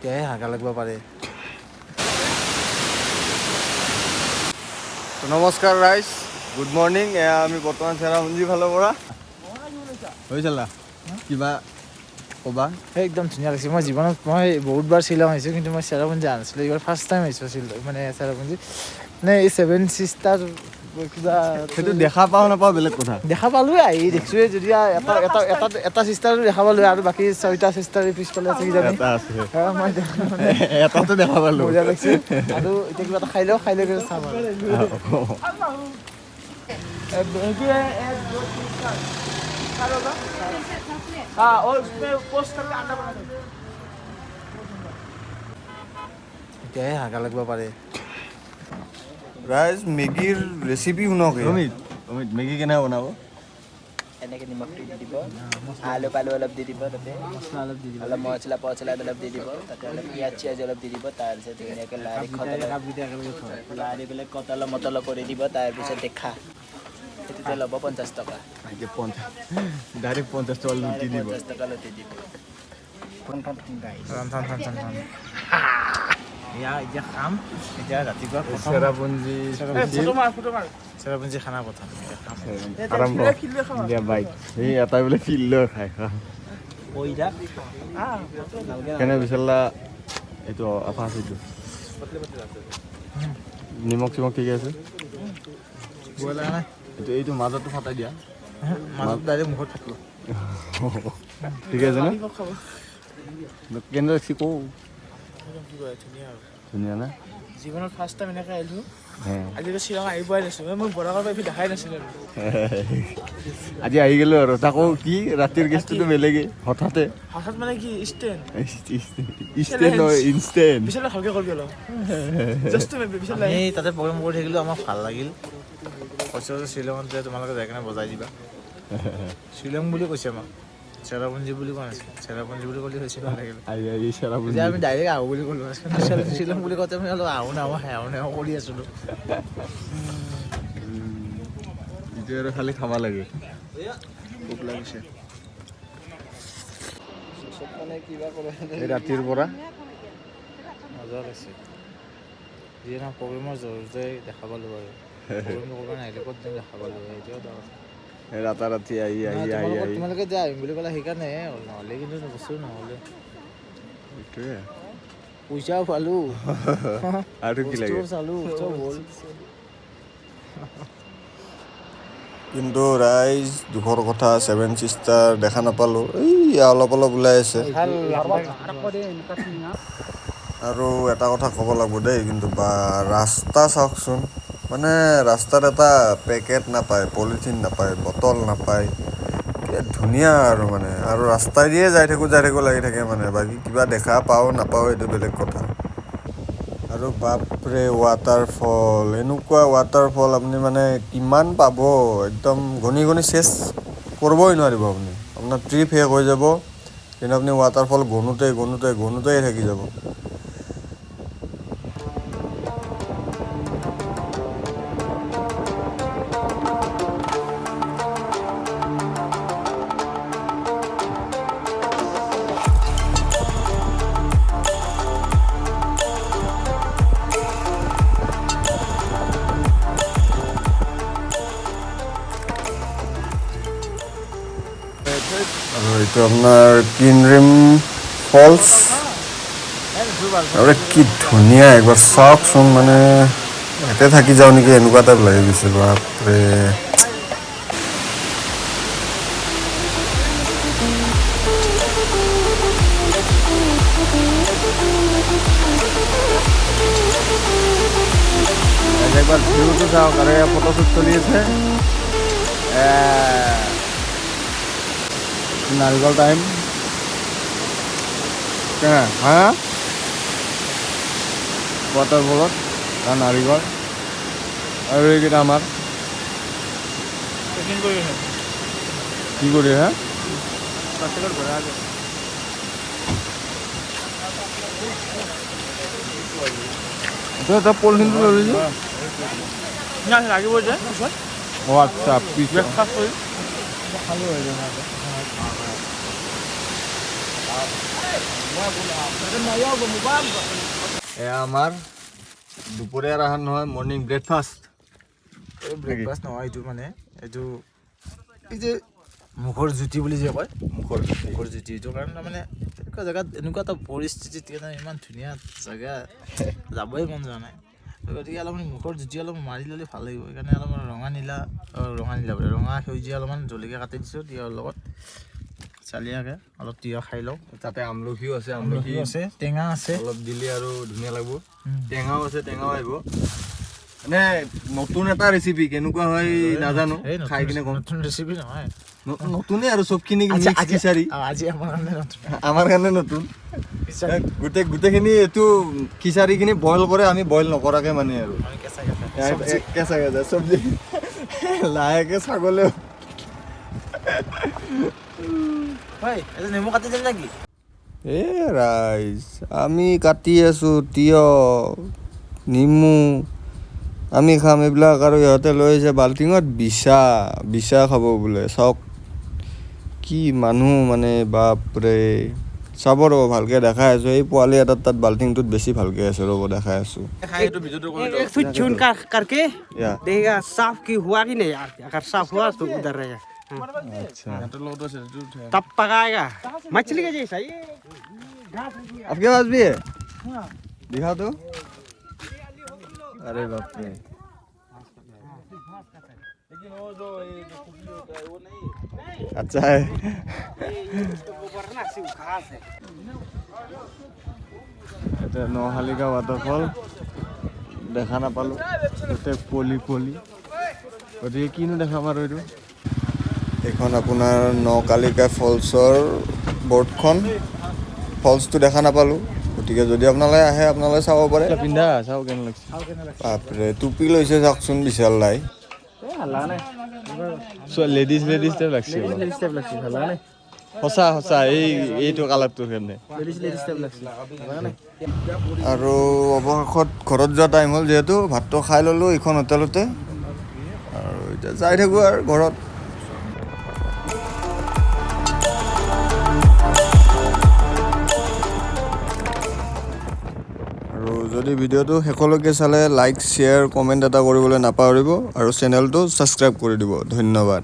এতিয়াহে হাগা লাগিব পাৰে। নমস্কাৰ ৰাইজ, গুড মৰ্ণিং। আমি বৰ্তমান চেৰাপুঞ্জী ফালৰ পৰা হৈছিলা কিবা ক'বা? একদম ধুনীয়া লাগিছে। মই জীৱনত মই বহুতবাৰ শ্বিলং আহিছোঁ, কিন্তু মই চেৰাপুঞ্জী অহা নাছিলোঁ। এইবাৰ ফাৰ্ষ্ট টাইম আহিছোঁ মানে চেৰাপুঞ্জী। মানে এই 7 চিষ্টাৰ কিবা সেইটো দেখা পাওঁ নাপাওঁ বেলেগ কথা। দেখা পালোঁৱে, আহি দেখিছোঁৱে। যদি এটা চিষ্টাৰো দেখা পালোঁ আৰু বাকী 6টা চিষ্টাৰ পিছফালে আছে কিজানি। এটা আছে, মই এটাতো দেখা পালোঁ। মজা লাগিছে। আৰু এতিয়া কিবা এটা খাই লৈ চাম আৰু। এতিয়াহে হাগা লাগিব পাৰে। ৰাইজ মেগীৰ ৰেচিপি শুনক। অমিত মেগী কেনেকৈ বনাব? এনেকৈ নিমখটো দি দিব, আলু পালু অলপ দি দিব, তাতে অলপ মছলা অলপ দি দিব, তাতে অলপ পিঁয়াজ অলপ দি দিব। তাৰপিছত ধুনীয়াকৈ লাৰি পেলাই কটলা মটলা কৰি দিব। তাৰপিছত দেখা সেইটোতে ল'ব 50 টকা। ডাইৰেক্ট 50 টকা লুটি দিব। 50 টকা লুটি দিব। এতিয়া খাম। এতিয়া ৰাতিপুৱা চেৰাপুঞ্জী খানা প্ৰথম আৰম্ভ দিয়া বাইক। সেই এটাই বোলে ফিল লৈ খাই কেনে বিচাৰিলা? এইটো আফা আছে, নিমখ চিমখ ঠিকে আছে? এইটো মাজতো ফাটাই দিয়া, ডাইৰেক্ট মুখত থাকিব। ঠিকে আছে ন? কেনেদৰে দেখছি কওঁ? ধুনীয়া না? জীৱনত ফাৰ্ষ্ট টাইম এনেকৈ আহিলোঁ। আজিকালি শ্বিলং আহি পোৱাই নাছিলোঁ। মই বৰাকৰ পৰা দেখাই নাছিলোঁ। আজি আহি গ'লো আৰু তাকো কি ৰাতিৰ গেছটোতো বেলেগে হঠাৎ মানে কি ষ্টেণ্ড ইনষ্টেণ্ট ভালকৈ কৰিবি অলপ। আমি তাতে প্ৰগ্ৰেম কৰি থাকিলোঁ, আমাক ভাল লাগিল। কৈছে যে শ্বিলঙত যে তোমালোকে যাই কিনে বজাই দিবা। শ্বিলং বুলি কৈছে আমাক, চেৰাপুঞ্জী বুলি কোৱা নাছিল। চেৰাপুঞ্জী বুলি ক'লে হৈছে ভাল লাগিল। আমি ডাইৰেক্ট আহোঁ বুলি ক'লোঁ। শ্বিলং বুলি কওঁতে আমি অলপ আহোঁ নাহোঁ কৰি আছিলোঁ। এইটো আৰু খালি খাব লাগে। ভোক লাগিছে। এই ৰাতিৰ পৰা মজা লাগিছে। যিয়ে নহয় প্ৰগ্ৰেমৰ জৰিয়তে দেখা পালোঁ আৰু প্ৰগ্ৰেম কৰিব নাহিলে ক'ত যেন দেখা পালোঁ। এইটোৱে ৰাতাৰাতি আহি তোমালোকে যে আহিম বুলি ক'লা সেইকাৰণে নহ'লে কিন্তু বস্তু নহ'লে এইটোৱে পইচাও পালোঁ আৰু কি লাগে চালোঁ চব হ'ল। কিন্তু ৰাইজ দুখৰ কথা 7 চিষ্টাৰ দেখা নাপালোঁ। এই অলপ ওলাই আছে। আৰু এটা কথা ক'ব লাগিব দেই, কিন্তু বা ৰাস্তা চাওকচোন। মানে ৰাস্তাত এটা পেকেট নাপায়, পলিথিন নাপায়, বটল নাপায়। ধুনীয়া আৰু মানে আৰু ৰাস্তাই দিয়ে যাই থাকোঁ লাগি থাকে মানে। বাকী কিবা দেখা পাওঁ নাপাওঁ এইটো বেলেগ কথা। আৰু বাপৰে ৱাটাৰফল, এনেকুৱা ৱাটাৰফল আপুনি মানে কিমান পাব? একদম গণি চেছ কৰিবই নোৱাৰিব আপুনি। আপোনাৰ ট্ৰিপ শেষ হৈ যাব, কিন্তু আপুনি ৱাটাৰফল গণোতেই থাকি যাব। আৰু এইটো আপোনাৰ কিনৰিম ফলছ। আৰু কি ধুনীয়া, একবাৰ চাওকচোন। মানে ইয়াতে থাকি যাওঁ নেকি এনেকুৱা টাইপ লাগি গৈছে। বাপৰে একবাৰ ভিউটো চাওক। আৰু ফটোশ্বুট চলি আছে। নাৰিকল টাইম হা ৱাটাৰফলত নাৰিকল। আৰু এইকেইটা আমাৰ কি কৰি হা এটা পলিথিনটো লৈ লৈছোঁ। লাগিব যে অঁ আচ্ছা, খালোঁ হৈ যায়। এয়া আমাৰ দুপৰীয়াৰ আহাৰ নহয়, মৰ্ণিং ব্ৰেকফাষ্ট। এই ব্ৰেকফাষ্ট নহয়, এইটো মানে এইটো এই যে মুখৰ জুতি বুলি যে কয়, মুখৰ জুতি, এইটো কাৰণে তাৰমানে এনেকুৱা জেগাত এনেকুৱা এটা পৰিস্থিতিত ইমান ধুনীয়া জেগা যাবই মন যোৱা নাই। গতিকে অলপমান মুখৰ জুতি অলপ মাৰি ল'লে ভাল লাগিব। সেইকাৰণে অলপমান ৰঙা সেউজীয়া অলপমান জলকীয়া কাটি দিছোঁ তিয়ঁহৰ লগত, চালিয়াকৈ অলপ তিয়ঁহ খাই লওঁ। তাতে আমলখিও আছে, আমলখি আছে, টেঙা আছে, অলপ দিলে আৰু ধুনীয়া লাগিব। টেঙাও আছে, টেঙাও আহিব। মানে নতুন এটা ৰেচিপি, কেনেকুৱা হয় নাজানো, খাই কিনে কম। নতুন ৰেচিপি নহয়, নতুনে আৰু চবখিনি খিচাৰি আজি আমাৰ কাৰণে নতুন, আমাৰ কাৰণে নতুন। গোটেইখিনি এইটো খিচাৰিখিনি বইল কৰে, আমি বইল নকৰাকে মানে আৰু কেঁচা চব্জি লাহেকে ছাগলেও। নেমু কাটি দিম নেকি? এ ৰাইজ, আমি কাটি আছোঁ তিয়ঁহ, নেমু, আমি খাম এইবিলাক, আৰু ইহঁতে লৈ আহিছে বাল্টিঙত বিছা খাব বোলে। চাওক কি মানুহ মানে, বাপৰে। চাব ৰ'ব, ভালকৈ দেখাই আছোঁ। এই পোৱালি এটাত তাত বাল্টিংটোত বেছি ভালকৈ আছে, ৰ'ব দেখাই আছোঁ। करके देगा साफ की हुआ कि नहीं यार, अगर साफ हुआ तो उधर रहेगा। तब पकाएगा मछली का जैसा ये। आपके पास भी है? दिखा दो। अरे बाप रे, अच्छा है। এটা নহালিকা ৱাটাৰফল দেখা নাপালোঁ, গোটেই পলি গতিকে কিনো দেখাম আৰু এইটো। এইখন আপোনাৰ নকালিকা ফলছৰ বৰ্ডখন, ফলছটো দেখা নাপালোঁ। গতিকে যদি আপোনালোকে আহে, আপোনালোকে চাব পাৰে। পিন্ধা চাওঁ কেনে লাগিছে। বাপৰে, টুপি লৈছে চাওকচোন বিশাল লাই। লেডিজ টাইপ লাগছে, সঁচা এইটো কালাৰটোৰ কাৰণে। আৰু অৱশেষত ঘৰত যোৱা টাইম হ'ল, যিহেতু ভাতটো খাই ল'লোঁ এইখন হোটেলতে, আৰু এতিয়া যাই থাকোঁ আৰু ঘৰত। আৰু যদি ভিডিঅ'টো শেষলৈকে চালে লাইক, শ্বেয়াৰ, কমেণ্ট এটা কৰিবলৈ নাপাহৰিব, আৰু চেনেলটো ছাবস্ক্ৰাইব কৰি দিব। ধন্যবাদ।